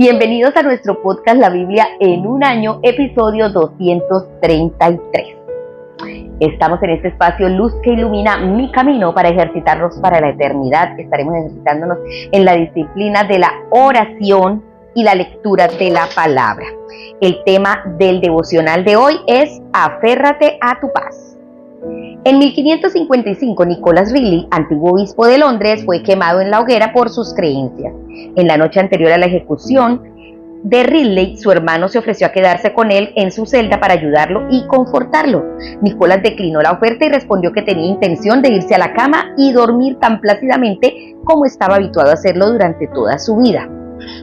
Bienvenidos a nuestro podcast La Biblia en un año, episodio 233. Estamos en este espacio Luz que ilumina mi camino para ejercitarnos para la eternidad. Estaremos ejercitándonos en la disciplina de la oración y la lectura de la palabra. El tema del devocional de hoy es Aférrate a tu paz. En 1555, Nicholas Ridley, antiguo obispo de Londres, fue quemado en la hoguera por sus creencias. En la noche anterior a la ejecución de Ridley, su hermano se ofreció a quedarse con él en su celda para ayudarlo y confortarlo. Nicholas declinó la oferta y respondió que tenía intención de irse a la cama y dormir tan plácidamente como estaba habituado a hacerlo durante toda su vida.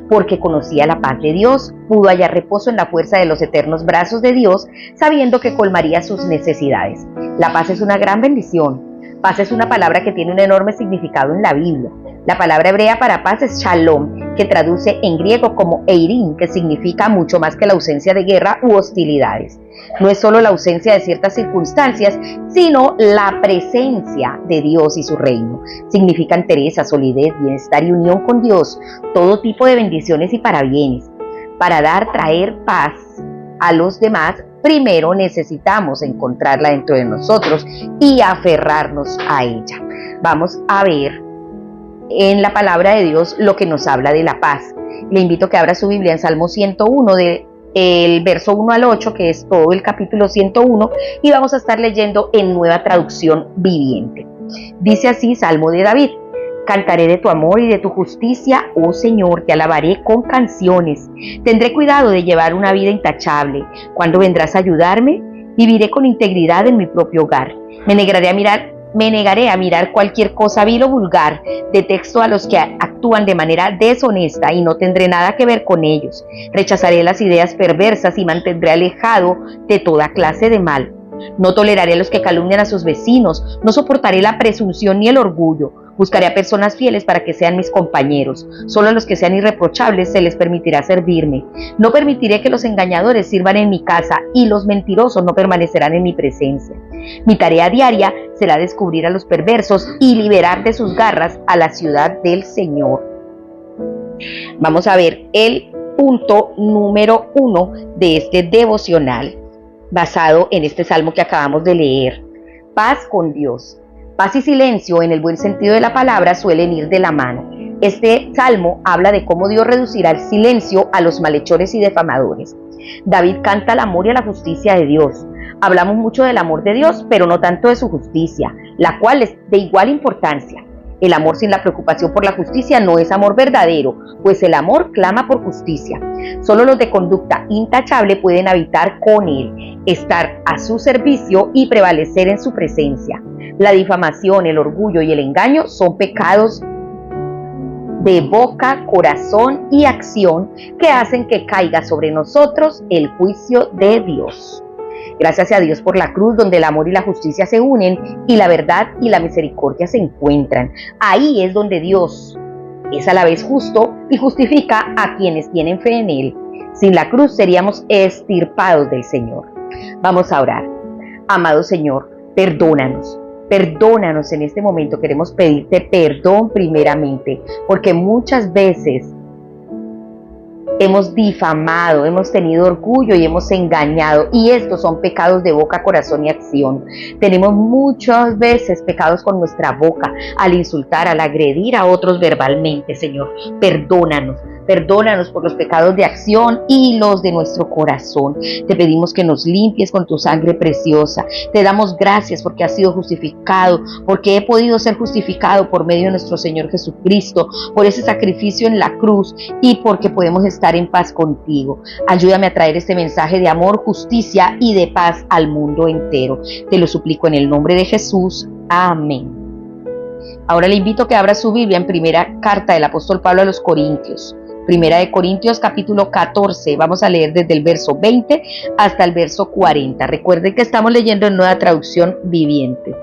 Porque conocía la paz de Dios, pudo hallar reposo en la fuerza de los eternos brazos de Dios, sabiendo que colmaría sus necesidades. La paz es una gran bendición. Paz es una palabra que tiene un enorme significado en la Biblia. La palabra hebrea para paz es shalom, que traduce en griego como eirin, que significa mucho más que la ausencia de guerra u hostilidades. No es solo la ausencia de ciertas circunstancias, sino la presencia de Dios y su reino. Significa entereza, solidez, bienestar y unión con Dios, todo tipo de bendiciones y parabienes. Para traer paz a los demás, primero necesitamos encontrarla dentro de nosotros y aferrarnos a ella. Vamos a ver en la palabra de Dios lo que nos habla de la paz. Le invito a que abra su Biblia en Salmo 101, del verso 1 al 8, que es todo el capítulo 101, y vamos a estar leyendo en Nueva Traducción Viviente. Dice así, Salmo de David: Cantaré de tu amor y de tu justicia, oh Señor, te alabaré con canciones. Tendré cuidado de llevar una vida intachable. ¿Cuándo vendrás a ayudarme? Viviré con integridad en mi propio hogar. Me negaré a mirar cualquier cosa vil o vulgar. Detesto a los que actúan de manera deshonesta y no tendré nada que ver con ellos. Rechazaré las ideas perversas y mantendré alejado de toda clase de mal. No toleraré a los que calumnian a sus vecinos, no soportaré la presunción ni el orgullo. Buscaré a personas fieles para que sean mis compañeros. Solo a los que sean irreprochables se les permitirá servirme. No permitiré que los engañadores sirvan en mi casa y los mentirosos no permanecerán en mi presencia. Mi tarea diaria será descubrir a los perversos y liberar de sus garras a la ciudad del Señor. Vamos a ver el punto número 1 de este devocional, basado en este salmo que acabamos de leer. Paz con Dios. Paz y silencio, en el buen sentido de la palabra, suelen ir de la mano. Este salmo habla de cómo Dios reducirá el silencio a los malhechores y defamadores. David canta al amor y a la justicia de Dios. Hablamos mucho del amor de Dios, pero no tanto de su justicia, la cual es de igual importancia. El amor sin la preocupación por la justicia no es amor verdadero, pues el amor clama por justicia. Solo los de conducta intachable pueden habitar con él, estar a su servicio y prevalecer en su presencia. La difamación, el orgullo y el engaño son pecados de boca, corazón y acción que hacen que caiga sobre nosotros el juicio de Dios. Gracias a Dios por la cruz, donde el amor y la justicia se unen y la verdad y la misericordia se encuentran. Ahí es donde Dios es a la vez justo y justifica a quienes tienen fe en Él. Sin la cruz seríamos extirpados del Señor. Vamos a orar. Amado Señor, perdónanos. Perdónanos en este momento. Queremos pedirte perdón primeramente, porque muchas veces hemos difamado, hemos tenido orgullo y hemos engañado, y estos son pecados de boca, corazón y acción. Tenemos muchas veces pecados con nuestra boca, al insultar, al agredir a otros verbalmente. Señor, perdónanos. Perdónanos por los pecados de acción y los de nuestro corazón. Te pedimos que nos limpies con tu sangre preciosa. Te damos gracias porque has sido justificado, porque he podido ser justificado por medio de nuestro Señor Jesucristo, por ese sacrificio en la cruz y porque podemos estar en paz contigo. Ayúdame a traer este mensaje de amor, justicia y de paz al mundo entero. Te lo suplico en el nombre de Jesús. Amén. Ahora le invito a que abra su Biblia en primera carta del apóstol Pablo a los Corintios. Primera de Corintios capítulo 14, vamos a leer desde el verso 20 hasta el verso 40. Recuerden que estamos leyendo en Nueva Traducción Viviente.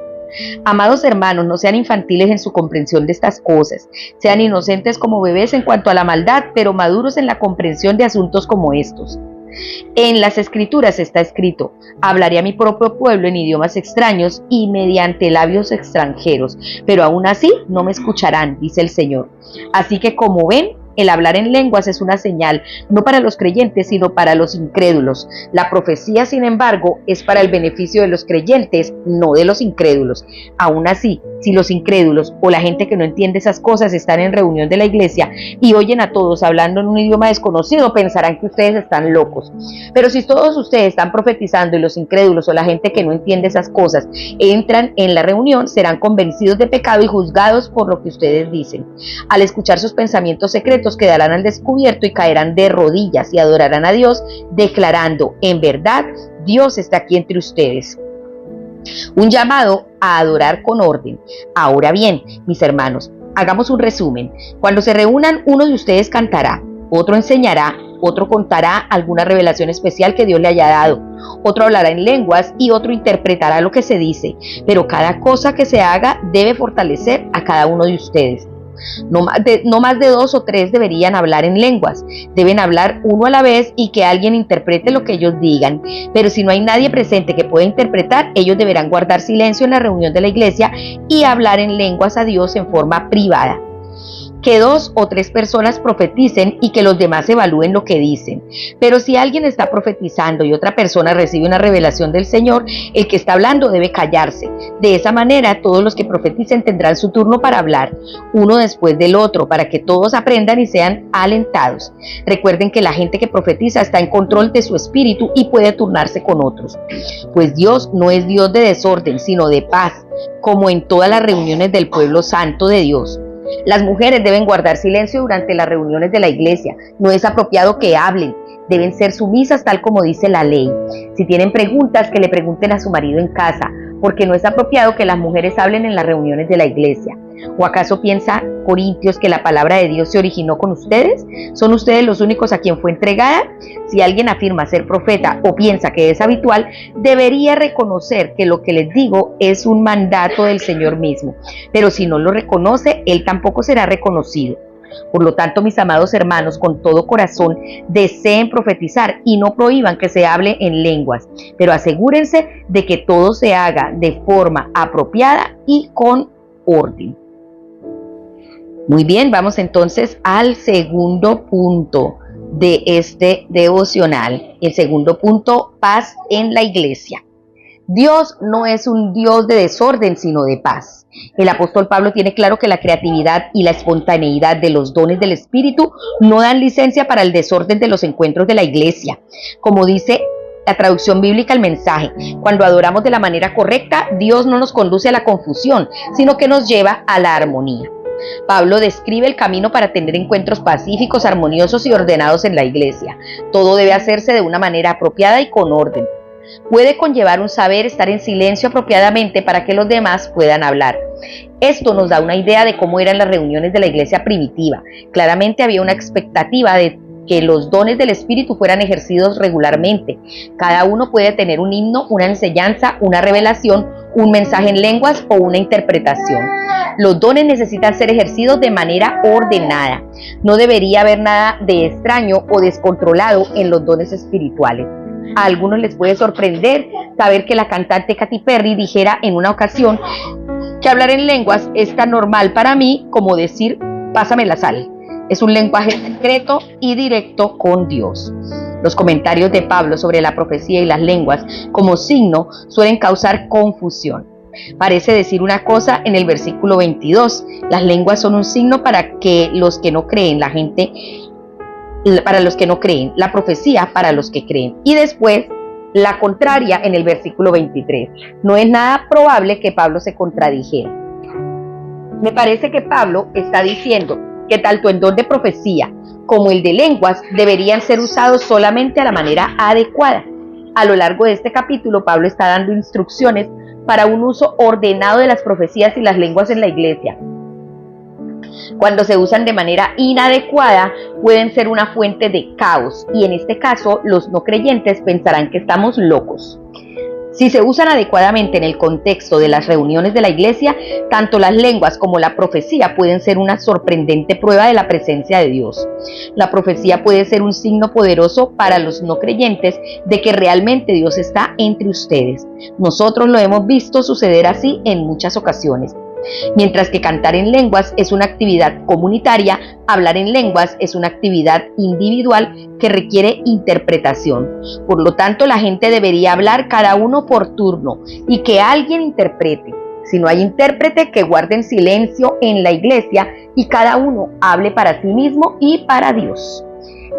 Amados hermanos, no sean infantiles en su comprensión de estas cosas. Sean inocentes como bebés en cuanto a la maldad, pero maduros en la comprensión de asuntos como estos. En las Escrituras está escrito: hablaré a mi propio pueblo en idiomas extraños y mediante labios extranjeros, pero aún así no me escucharán, dice el Señor. Así que como ven, el hablar en lenguas es una señal, no para los creyentes, sino para los incrédulos. La profecía, sin embargo, es para el beneficio de los creyentes, no de los incrédulos. Aún así, si los incrédulos o la gente que no entiende esas cosas están en reunión de la iglesia y oyen a todos hablando en un idioma desconocido, pensarán que ustedes están locos. Pero si todos ustedes están profetizando y los incrédulos o la gente que no entiende esas cosas entran en la reunión, serán convencidos de pecado y juzgados por lo que ustedes dicen. Al escuchar sus pensamientos secretos, quedarán al descubierto y caerán de rodillas y adorarán a Dios, declarando: en verdad, Dios está aquí entre ustedes. Un llamado a adorar con orden. Ahora bien, mis hermanos, hagamos un resumen. Cuando se reúnan, uno de ustedes cantará, otro enseñará, otro contará alguna revelación especial que Dios le haya dado, otro hablará en lenguas y otro interpretará lo que se dice. Pero cada cosa que se haga debe fortalecer a cada uno de ustedes. No más de 2 o 3 deberían hablar en lenguas. Deben hablar uno a la vez y que alguien interprete lo que ellos digan. Pero si no hay nadie presente que pueda interpretar, ellos deberán guardar silencio en la reunión de la iglesia y hablar en lenguas a Dios en forma privada. Que 2 o 3 personas profeticen y que los demás evalúen lo que dicen. Pero si alguien está profetizando y otra persona recibe una revelación del Señor, el que está hablando debe callarse. De esa manera, todos los que profeticen tendrán su turno para hablar, uno después del otro, para que todos aprendan y sean alentados. Recuerden que la gente que profetiza está en control de su espíritu y puede turnarse con otros. Pues Dios no es Dios de desorden, sino de paz, como en todas las reuniones del pueblo santo de Dios. Las mujeres deben guardar silencio durante las reuniones de la iglesia. No es apropiado que hablen. Deben ser sumisas tal como dice la ley. Si tienen preguntas, que le pregunten a su marido en casa, porque no es apropiado que las mujeres hablen en las reuniones de la iglesia. ¿O acaso piensa, Corintios, que la palabra de Dios se originó con ustedes? ¿Son ustedes los únicos a quien fue entregada? Si alguien afirma ser profeta o piensa que es habitual, debería reconocer que lo que les digo es un mandato del Señor mismo. Pero si no lo reconoce, él tampoco será reconocido. Por lo tanto, mis amados hermanos, con todo corazón, deseen profetizar y no prohíban que se hable en lenguas, pero asegúrense de que todo se haga de forma apropiada y con orden. Muy bien, vamos entonces al segundo punto de este devocional. El segundo punto: paz en la iglesia. Dios no es un Dios de desorden, sino de paz. El apóstol Pablo tiene claro que la creatividad y la espontaneidad de los dones del Espíritu no dan licencia para el desorden de los encuentros de la iglesia. Como dice la traducción bíblica al mensaje, cuando adoramos de la manera correcta, Dios no nos conduce a la confusión, sino que nos lleva a la armonía. Pablo describe el camino para tener encuentros pacíficos, armoniosos y ordenados en la iglesia. Todo debe hacerse de una manera apropiada y con orden. Puede conllevar un saber estar en silencio apropiadamente para que los demás puedan hablar. Esto nos da una idea de cómo eran las reuniones de la iglesia primitiva. Claramente había una expectativa de que los dones del Espíritu fueran ejercidos regularmente. Cada uno puede tener un himno, una enseñanza, una revelación, un mensaje en lenguas o una interpretación. Los dones necesitan ser ejercidos de manera ordenada. No debería haber nada de extraño o descontrolado en los dones espirituales. A algunos les puede sorprender saber que la cantante Katy Perry dijera en una ocasión que hablar en lenguas es tan normal para mí como decir pásame la sal. Es un lenguaje secreto y directo con Dios. Los comentarios de Pablo sobre la profecía y las lenguas como signo suelen causar confusión. Parece decir una cosa en el versículo 22, las lenguas son un signo para que los que no creen, para los que no creen, la profecía para los que creen. Y después la contraria en el versículo 23. No es nada probable que Pablo se contradijera. Me parece que Pablo está diciendo que tanto el don de profecía como el de lenguas deberían ser usados solamente a la manera adecuada. A lo largo de este capítulo, Pablo está dando instrucciones para un uso ordenado de las profecías y las lenguas en la iglesia. Cuando se usan de manera inadecuada, pueden ser una fuente de caos, y en este caso, los no creyentes pensarán que estamos locos. Si se usan adecuadamente en el contexto de las reuniones de la iglesia, tanto las lenguas como la profecía pueden ser una sorprendente prueba de la presencia de Dios. La profecía puede ser un signo poderoso para los no creyentes de que realmente Dios está entre ustedes. Nosotros lo hemos visto suceder así en muchas ocasiones. Mientras que cantar en lenguas es una actividad comunitaria, hablar en lenguas es una actividad individual que requiere interpretación. Por lo tanto, la gente debería hablar cada uno por turno y que alguien interprete. Si no hay intérprete, que guarden silencio en la iglesia y cada uno hable para sí mismo y para Dios.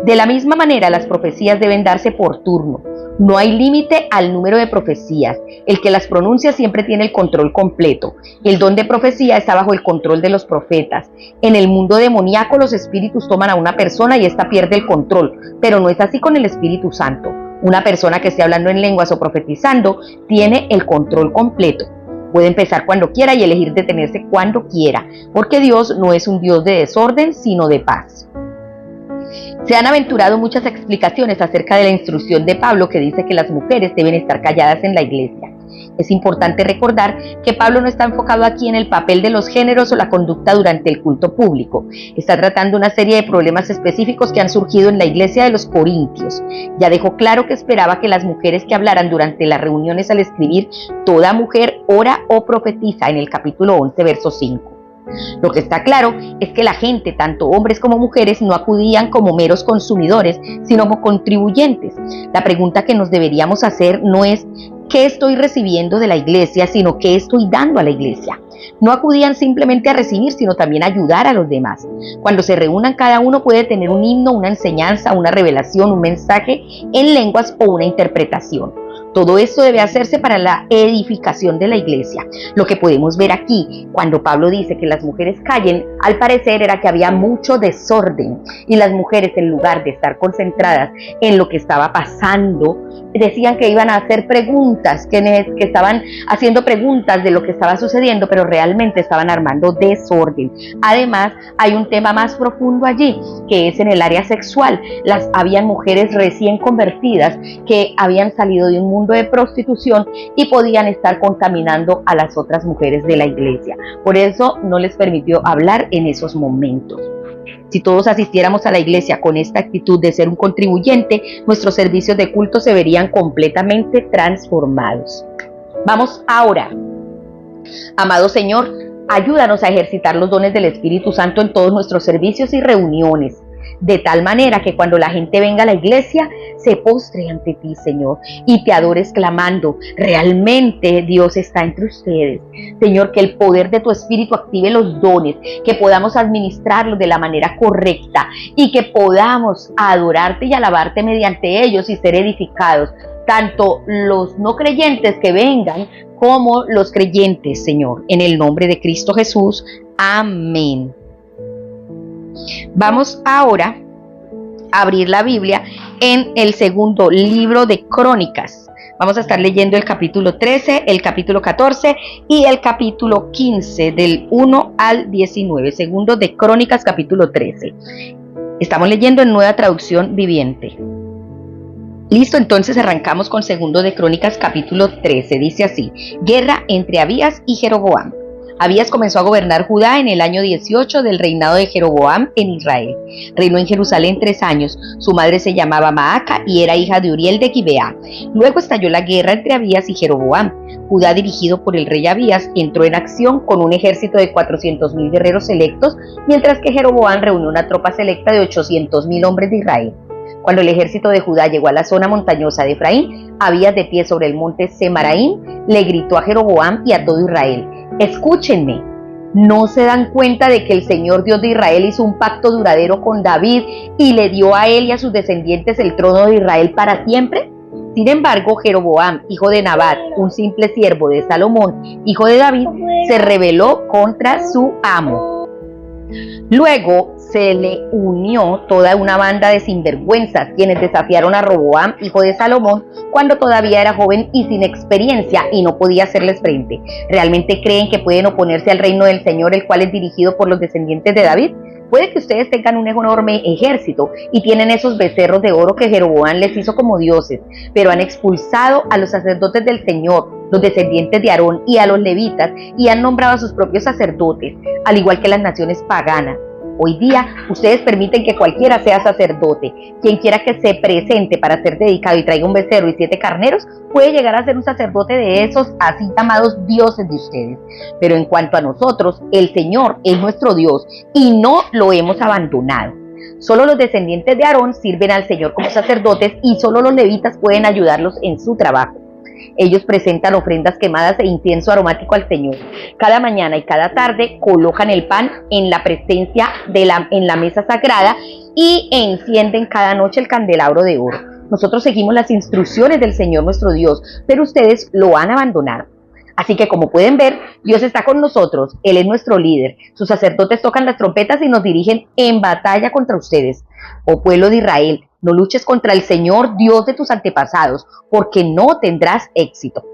De la misma manera, las profecías deben darse por turno. No hay límite al número de profecías. El que las pronuncia siempre tiene el control completo. El don de profecía está bajo el control de los profetas. En el mundo demoníaco, los espíritus toman a una persona y ésta pierde el control, pero no es así con el Espíritu Santo. Una persona que esté hablando en lenguas o profetizando tiene el control completo. Puede empezar cuando quiera y elegir detenerse cuando quiera, porque Dios no es un Dios de desorden, sino de paz. Se han aventurado muchas explicaciones acerca de la instrucción de Pablo que dice que las mujeres deben estar calladas en la iglesia. Es importante recordar que Pablo no está enfocado aquí en el papel de los géneros o la conducta durante el culto público. Está tratando una serie de problemas específicos que han surgido en la iglesia de los Corintios. Ya dejó claro que esperaba que las mujeres que hablaran durante las reuniones al escribir "toda mujer ora o profetiza" en el capítulo 11, verso 5. Lo que está claro es que la gente, tanto hombres como mujeres, no acudían como meros consumidores, sino como contribuyentes. La pregunta que nos deberíamos hacer no es ¿qué estoy recibiendo de la iglesia?, sino ¿qué estoy dando a la iglesia? No acudían simplemente a recibir, sino también a ayudar a los demás. Cuando se reúnan, cada uno puede tener un himno, una enseñanza, una revelación, un mensaje en lenguas o una interpretación. Todo esto debe hacerse para la edificación de la iglesia. Lo que podemos ver aquí, cuando Pablo dice que las mujeres callen, al parecer era que había mucho desorden y las mujeres, en lugar de estar concentradas en lo que estaba pasando, decían que iban a hacer preguntas, que estaban haciendo preguntas de lo que estaba sucediendo, pero realmente estaban armando desorden. Además, hay un tema más profundo allí, que es en el área sexual. Habían mujeres recién convertidas que habían salido de un mundo de prostitución y podían estar contaminando a las otras mujeres de la iglesia. Por eso no les permitió hablar en esos momentos. Si todos asistiéramos a la iglesia con esta actitud de ser un contribuyente, nuestros servicios de culto se verían completamente transformados. Vamos a orar. Amado Señor, ayúdanos a ejercitar los dones del Espíritu Santo en todos nuestros servicios y reuniones, de tal manera que cuando la gente venga a la iglesia se postre ante ti, Señor, y te adores clamando: realmente Dios está entre ustedes. Señor, que el poder de tu Espíritu active los dones, que podamos administrarlos de la manera correcta y que podamos adorarte y alabarte mediante ellos y ser edificados, tanto los no creyentes que vengan como los creyentes, Señor, en el nombre de Cristo Jesús. Amén. Vamos ahora a abrir la Biblia en el segundo libro de Crónicas. Vamos a estar leyendo el capítulo 13, el capítulo 14 y el capítulo 15, del 1 al 19. Segundo de Crónicas, capítulo 13. Estamos leyendo en Nueva Traducción Viviente. Listo, entonces arrancamos con segundo de Crónicas, capítulo 13. Dice así: guerra entre Abías y Jeroboam. Abías comenzó a gobernar Judá en el año 18 del reinado de Jeroboam en Israel. Reinó en Jerusalén 3 años. Su madre se llamaba Maaca y era hija de Uriel de Gibeá. Luego estalló la guerra entre Abías y Jeroboam. Judá, dirigido por el rey Abías, entró en acción con un ejército de 400,000 guerreros selectos, mientras que Jeroboam reunió una tropa selecta de 800,000 hombres de Israel. Cuando el ejército de Judá llegó a la zona montañosa de Efraín, Abías, de pie sobre el monte Semaraim, le gritó a Jeroboam y a todo Israel: escúchenme, ¿no se dan cuenta de que el Señor Dios de Israel hizo un pacto duradero con David y le dio a él y a sus descendientes el trono de Israel para siempre? Sin embargo, Jeroboam, hijo de Nabat, un simple siervo de Salomón, hijo de David, se rebeló contra su amo. Luego se le unió toda una banda de sinvergüenzas, quienes desafiaron a Roboam, hijo de Salomón, cuando todavía era joven y sin experiencia y no podía hacerles frente. ¿Realmente creen que pueden oponerse al reino del Señor, el cual es dirigido por los descendientes de David? Puede que ustedes tengan un enorme ejército y tienen esos becerros de oro que Jeroboam les hizo como dioses, pero han expulsado a los sacerdotes del Señor, los descendientes de Aarón, y a los levitas, y han nombrado a sus propios sacerdotes, al igual que las naciones paganas. Hoy día, ustedes permiten que cualquiera sea sacerdote. Quien quiera que se presente para ser dedicado y traiga un becerro y 7 carneros, puede llegar a ser un sacerdote de esos así llamados dioses de ustedes. Pero en cuanto a nosotros, el Señor es nuestro Dios y no lo hemos abandonado. Solo los descendientes de Aarón sirven al Señor como sacerdotes y solo los levitas pueden ayudarlos en su trabajo. Ellos presentan ofrendas quemadas e incienso aromático al Señor. Cada mañana y cada tarde colocan el pan en la presencia en la mesa sagrada y encienden cada noche el candelabro de oro. Nosotros seguimos las instrucciones del Señor nuestro Dios, pero ustedes lo han abandonado. Así que, como pueden ver, Dios está con nosotros, Él es nuestro líder. Sus sacerdotes tocan las trompetas y nos dirigen en batalla contra ustedes. Oh pueblo de Israel, no luches contra el Señor Dios de tus antepasados, porque no tendrás éxito.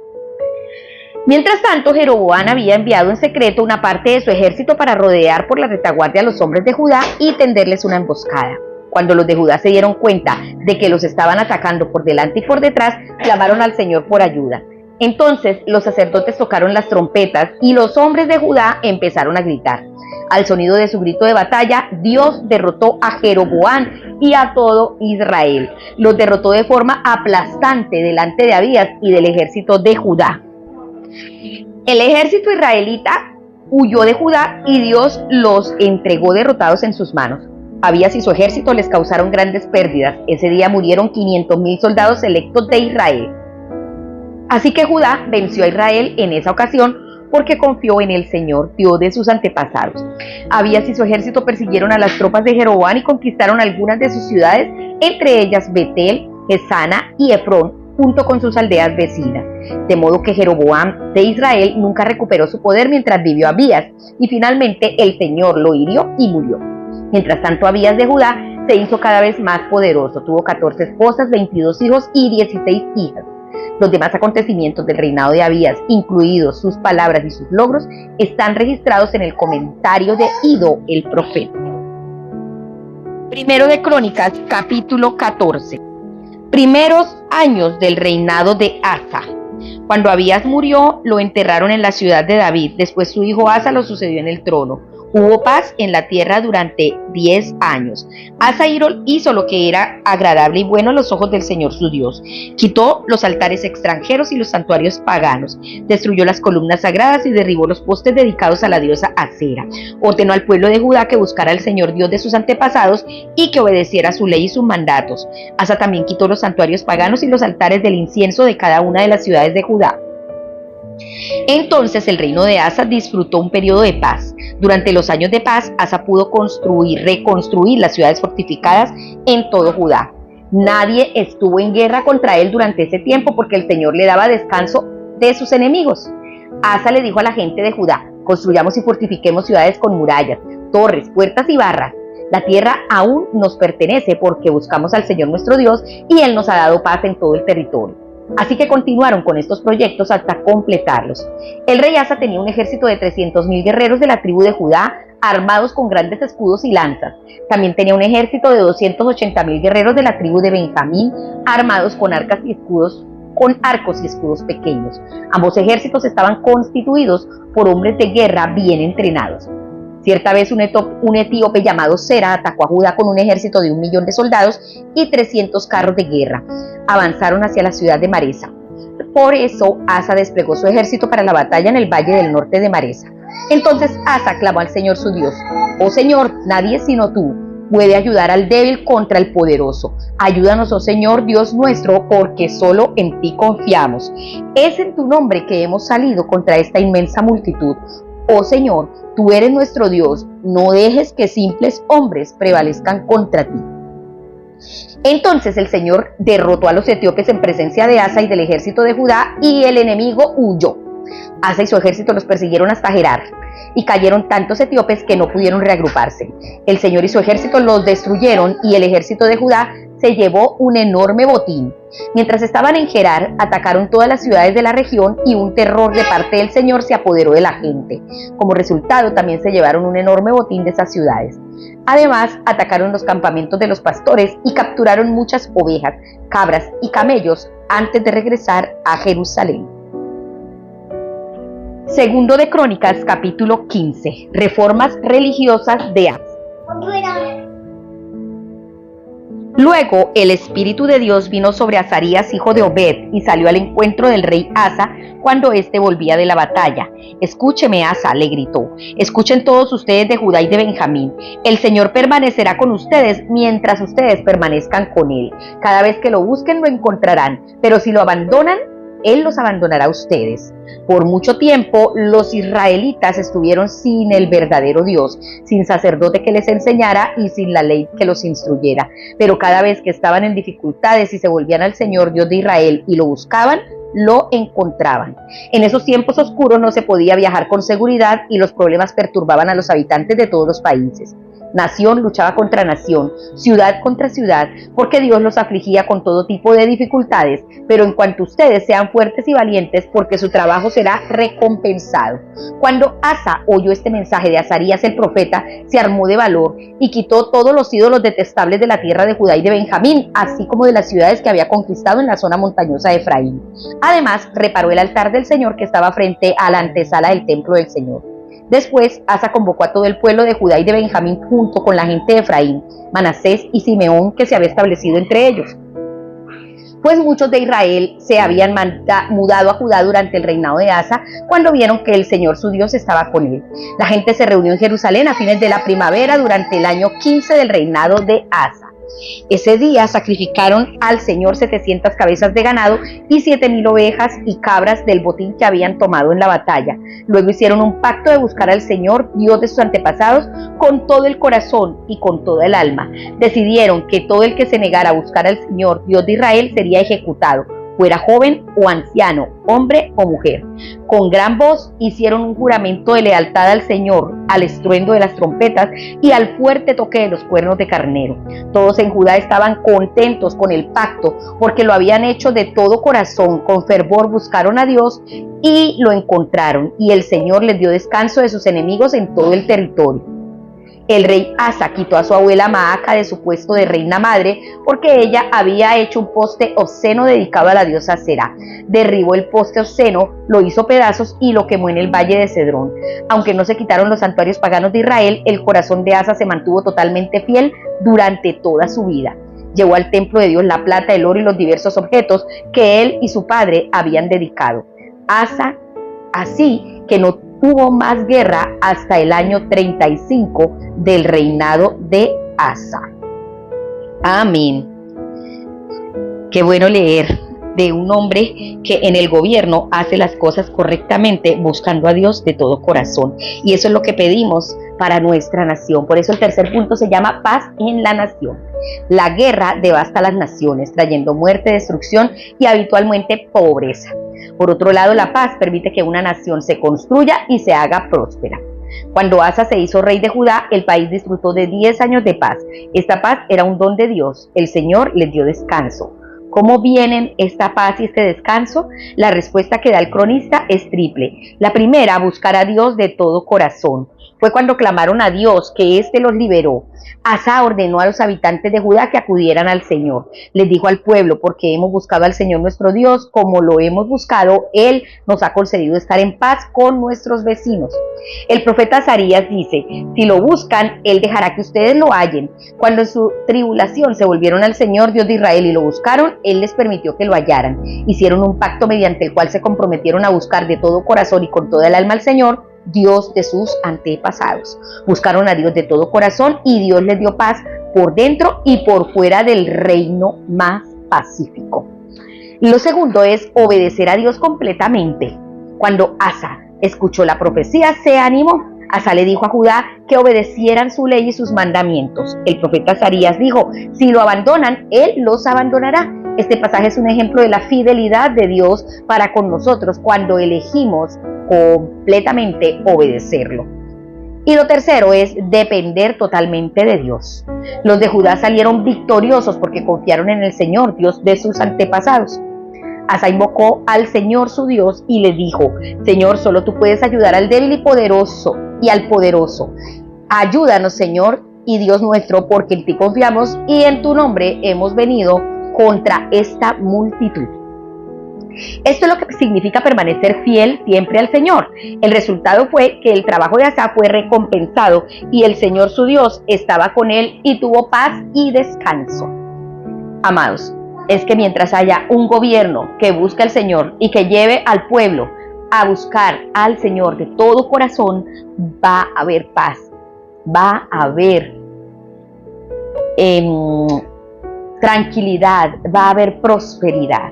Mientras tanto, Jeroboam había enviado en secreto una parte de su ejército para rodear por la retaguardia a los hombres de Judá y tenderles una emboscada. Cuando los de Judá se dieron cuenta de que los estaban atacando por delante y por detrás, clamaron al Señor por ayuda. Entonces los sacerdotes tocaron las trompetas y los hombres de Judá empezaron a gritar. Al sonido de su grito de batalla, Dios derrotó a Jeroboam y a todo Israel. Los derrotó de forma aplastante delante de Abías y del ejército de Judá. El ejército israelita huyó de Judá y Dios los entregó derrotados en sus manos. Abías y su ejército les causaron grandes pérdidas. Ese día murieron 500,000 soldados electos de Israel. Así que Judá venció a Israel en esa ocasión porque confió en el Señor, Dios de sus antepasados. Abías y su ejército persiguieron a las tropas de Jeroboam y conquistaron algunas de sus ciudades, entre ellas Betel, Gesana y Efrón, junto con sus aldeas vecinas. De modo que Jeroboam de Israel nunca recuperó su poder mientras vivió Abías, y finalmente el Señor lo hirió y murió. Mientras tanto, Abías de Judá se hizo cada vez más poderoso. Tuvo 14 esposas, 22 hijos y 16 hijas. Los demás acontecimientos del reinado de Abías, incluidos sus palabras y sus logros, están registrados en el comentario de Ido el profeta. Primero de Crónicas, capítulo 14. Primeros años del reinado de Asa. Cuando Abías murió, lo enterraron en la ciudad de David. Después su hijo Asa lo sucedió en el trono. Hubo paz en la tierra durante 10 años. Asa hizo lo que era agradable y bueno a los ojos del Señor su Dios. Quitó los altares extranjeros y los santuarios paganos. Destruyó las columnas sagradas y derribó los postes dedicados a la diosa Acera. Ordenó al pueblo de Judá que buscara al Señor Dios de sus antepasados y que obedeciera su ley y sus mandatos. Asa también quitó los santuarios paganos y los altares del incienso de cada una de las ciudades de Judá. Entonces el reino de Asa disfrutó un periodo de paz. Durante los años de paz, Asa pudo reconstruir las ciudades fortificadas en todo Judá. Nadie estuvo en guerra contra él durante ese tiempo porque el Señor le daba descanso de sus enemigos. Asa le dijo a la gente de Judá: construyamos y fortifiquemos ciudades con murallas, torres, puertas y barras. La tierra aún nos pertenece porque buscamos al Señor nuestro Dios y Él nos ha dado paz en todo el territorio. Así que continuaron con estos proyectos hasta completarlos. El rey Asa tenía un ejército de 300,000 guerreros de la tribu de Judá, armados con grandes escudos y lanzas. También tenía un ejército de 280,000 guerreros de la tribu de Benjamín, armados con arcos y escudos pequeños. Ambos ejércitos estaban constituidos por hombres de guerra bien entrenados. Cierta vez un etíope llamado Sera atacó a Judá con un ejército de 1,000,000 de soldados y 300 carros de guerra. Avanzaron hacia la ciudad de Maresa. Por eso Asa desplegó su ejército para la batalla en el valle del norte de Maresa. Entonces Asa clamó al Señor su Dios: «Oh Señor, nadie sino tú puede ayudar al débil contra el poderoso. Ayúdanos, oh Señor Dios nuestro, porque solo en ti confiamos. Es en tu nombre que hemos salido contra esta inmensa multitud. Oh Señor, tú eres nuestro Dios, no dejes que simples hombres prevalezcan contra ti». Entonces el Señor derrotó a los etíopes en presencia de Asa y del ejército de Judá, y el enemigo huyó. Asa y su ejército los persiguieron hasta Gerar, y cayeron tantos etíopes que no pudieron reagruparse. El Señor y su ejército los destruyeron, y el ejército de Judá se llevó un enorme botín. Mientras estaban en Gerar, atacaron todas las ciudades de la región y un terror de parte del Señor se apoderó de la gente. Como resultado, también se llevaron un enorme botín de esas ciudades. Además, atacaron los campamentos de los pastores y capturaron muchas ovejas, cabras y camellos antes de regresar a Jerusalén. Segundo de Crónicas, capítulo 15. Reformas religiosas de Asa. Luego el Espíritu de Dios vino sobre Azarías, hijo de Obed, y salió al encuentro del rey Asa cuando éste volvía de la batalla. Escúcheme, Asa, le gritó. Escuchen todos ustedes de Judá y de Benjamín. El Señor permanecerá con ustedes mientras ustedes permanezcan con Él. Cada vez que lo busquen lo encontrarán, pero si lo abandonan, Él los abandonará a ustedes. Por mucho tiempo los israelitas estuvieron sin el verdadero Dios, sin sacerdote que les enseñara y sin la ley que los instruyera. Pero cada vez que estaban en dificultades y se volvían al Señor Dios de Israel y lo buscaban, lo encontraban. En esos tiempos oscuros no se podía viajar con seguridad y los problemas perturbaban a los habitantes de todos los países. Nación luchaba contra nación, ciudad contra ciudad, porque Dios los afligía con todo tipo de dificultades, pero en cuanto ustedes sean fuertes y valientes, porque su trabajo será recompensado. Cuando Asa oyó este mensaje de Azarías el profeta, se armó de valor y quitó todos los ídolos detestables de la tierra de Judá y de Benjamín, así como de las ciudades que había conquistado en la zona montañosa de Efraín. Además, reparó el altar del Señor que estaba frente a la antesala del templo del Señor. Después, Asa convocó a todo el pueblo de Judá y de Benjamín junto con la gente de Efraín, Manasés y Simeón que se había establecido entre ellos. Pues muchos de Israel se habían mudado a Judá durante el reinado de Asa, cuando vieron que el Señor su Dios estaba con él. La gente se reunió en Jerusalén a fines de la primavera durante el año 15 del reinado de Asa. Ese día sacrificaron al Señor 700 cabezas de ganado y 7,000 ovejas y cabras del botín que habían tomado en la batalla. Luego hicieron un pacto de buscar al Señor, Dios de sus antepasados, con todo el corazón y con toda el alma. Decidieron que todo el que se negara a buscar al Señor, Dios de Israel, sería ejecutado, fuera joven o anciano, hombre o mujer. Con gran voz hicieron un juramento de lealtad al Señor, al estruendo de las trompetas y al fuerte toque de los cuernos de carnero. Todos en Judá estaban contentos con el pacto, porque lo habían hecho de todo corazón, con fervor buscaron a Dios y lo encontraron, y el Señor les dio descanso de sus enemigos en todo el territorio. El rey Asa quitó a su abuela Maaca de su puesto de reina madre porque ella había hecho un poste obsceno dedicado a la diosa Será. Derribó el poste obsceno, lo hizo pedazos y lo quemó en el valle de Cedrón. Aunque no se quitaron los santuarios paganos de Israel, el corazón de Asa se mantuvo totalmente fiel durante toda su vida. Llevó al templo de Dios la plata, el oro y los diversos objetos que él y su padre habían dedicado. Asa, así que no hubo más guerra hasta el año 35 del reinado de Asa. Amén. Qué bueno leer de un hombre que en el gobierno hace las cosas correctamente, buscando a Dios de todo corazón. Y eso es lo que pedimos para nuestra nación. Por eso el tercer punto se llama paz en la nación. La guerra devasta las naciones, trayendo muerte, destrucción y habitualmente pobreza. Por otro lado, la paz permite que una nación se construya y se haga próspera. Cuando Asa se hizo rey de Judá, el país disfrutó de 10 años de paz. Esta paz era un don de Dios. El Señor les dio descanso. ¿Cómo vienen esta paz y este descanso? La respuesta que da el cronista es triple. La primera, buscar a Dios de todo corazón. Fue cuando clamaron a Dios que éste los liberó. Asa ordenó a los habitantes de Judá que acudieran al Señor. Les dijo al pueblo: porque hemos buscado al Señor nuestro Dios, como lo hemos buscado, Él nos ha concedido estar en paz con nuestros vecinos. El profeta Azarías dice: si lo buscan, Él dejará que ustedes lo hallen. Cuando en su tribulación se volvieron al Señor Dios de Israel y lo buscaron, Él les permitió que lo hallaran. Hicieron un pacto mediante el cual se comprometieron a buscar de todo corazón y con toda el alma al Señor, Dios de sus antepasados. Buscaron a Dios de todo corazón y Dios les dio paz por dentro y por fuera del reino más pacífico. Lo segundo es obedecer a Dios completamente. Cuando Asa escuchó la profecía, se animó. Asa le dijo a Judá que obedecieran su ley y sus mandamientos. El profeta Azarías dijo: si lo abandonan, Él los abandonará. Este pasaje es un ejemplo de la fidelidad de Dios para con nosotros cuando elegimos completamente obedecerlo. Y lo tercero es depender totalmente de Dios. Los de Judá salieron victoriosos porque confiaron en el Señor, Dios de sus antepasados. Asa invocó al Señor su Dios y le dijo: Señor, solo tú puedes ayudar al débil y al poderoso. Ayúdanos, Señor y Dios nuestro, porque en ti confiamos y en tu nombre hemos venido contra esta multitud. Esto es lo que significa permanecer fiel siempre al Señor. El resultado fue que el trabajo de Asa fue recompensado y el Señor su Dios estaba con él y tuvo paz y descanso. Amados, es que mientras haya un gobierno que busque al Señor y que lleve al pueblo a buscar al Señor de todo corazón, va a haber paz, va a haber tranquilidad, va a haber prosperidad.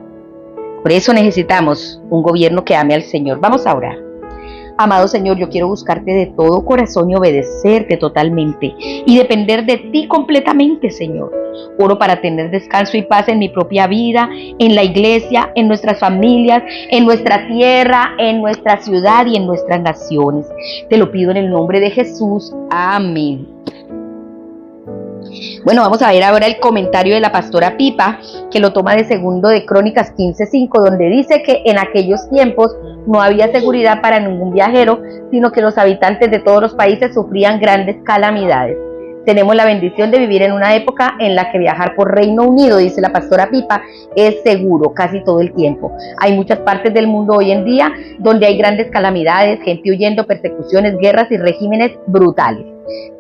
Por eso necesitamos un gobierno que ame al Señor. Vamos a orar. Amado Señor, yo quiero buscarte de todo corazón y obedecerte totalmente y depender de ti completamente, Señor. Oro para tener descanso y paz en mi propia vida, en la iglesia, en nuestras familias, en nuestra tierra, en nuestra ciudad y en nuestras naciones. Te lo pido en el nombre de Jesús. Amén. Bueno, vamos a ver ahora el comentario de la pastora Pipa, que lo toma de segundo de Crónicas 15:5, donde dice que en aquellos tiempos no había seguridad para ningún viajero, sino que los habitantes de todos los países sufrían grandes calamidades. Tenemos la bendición de vivir en una época en la que viajar por Reino Unido, dice la pastora Pipa, es seguro casi todo el tiempo. Hay muchas partes del mundo hoy en día donde hay grandes calamidades, gente huyendo, persecuciones, guerras y regímenes brutales.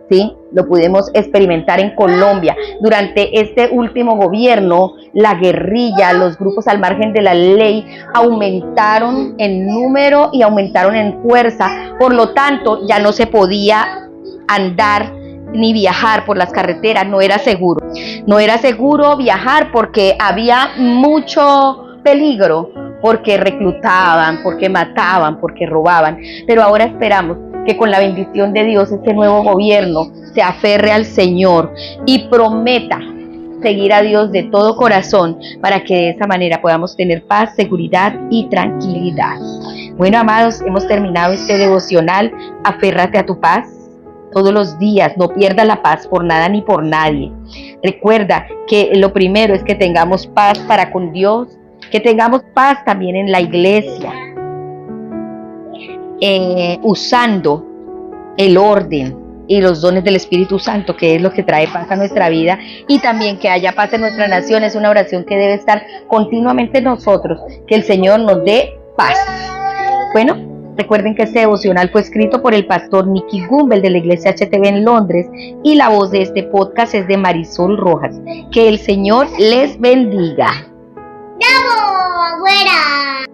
Sí, lo pudimos experimentar en Colombia. Durante este último gobierno, la guerrilla, los grupos al margen de la ley aumentaron en número y aumentaron en fuerza. Por lo tanto, ya no se podía andar ni viajar por las carreteras, no era seguro. No era seguro viajar porque había mucho peligro, porque reclutaban, porque mataban, porque robaban. Pero ahora esperamos que con la bendición de Dios este nuevo gobierno se aferre al Señor y prometa seguir a Dios de todo corazón para que de esa manera podamos tener paz, seguridad y tranquilidad. Bueno, amados, hemos terminado este devocional. Aférrate a tu paz todos los días, no pierdas la paz por nada ni por nadie. Recuerda que lo primero es que tengamos paz para con Dios, que tengamos paz también en la iglesia, usando el orden y los dones del Espíritu Santo, que es lo que trae paz a nuestra vida, y también que haya paz en nuestra nación. Es una oración que debe estar continuamente en nosotros, que el Señor nos dé paz. Bueno, recuerden que este devocional fue escrito por el pastor Nicky Gumbel de la iglesia HTV en Londres, y la voz de este podcast es de Marisol Rojas. Que el Señor les bendiga. ¡Bravo, abuela!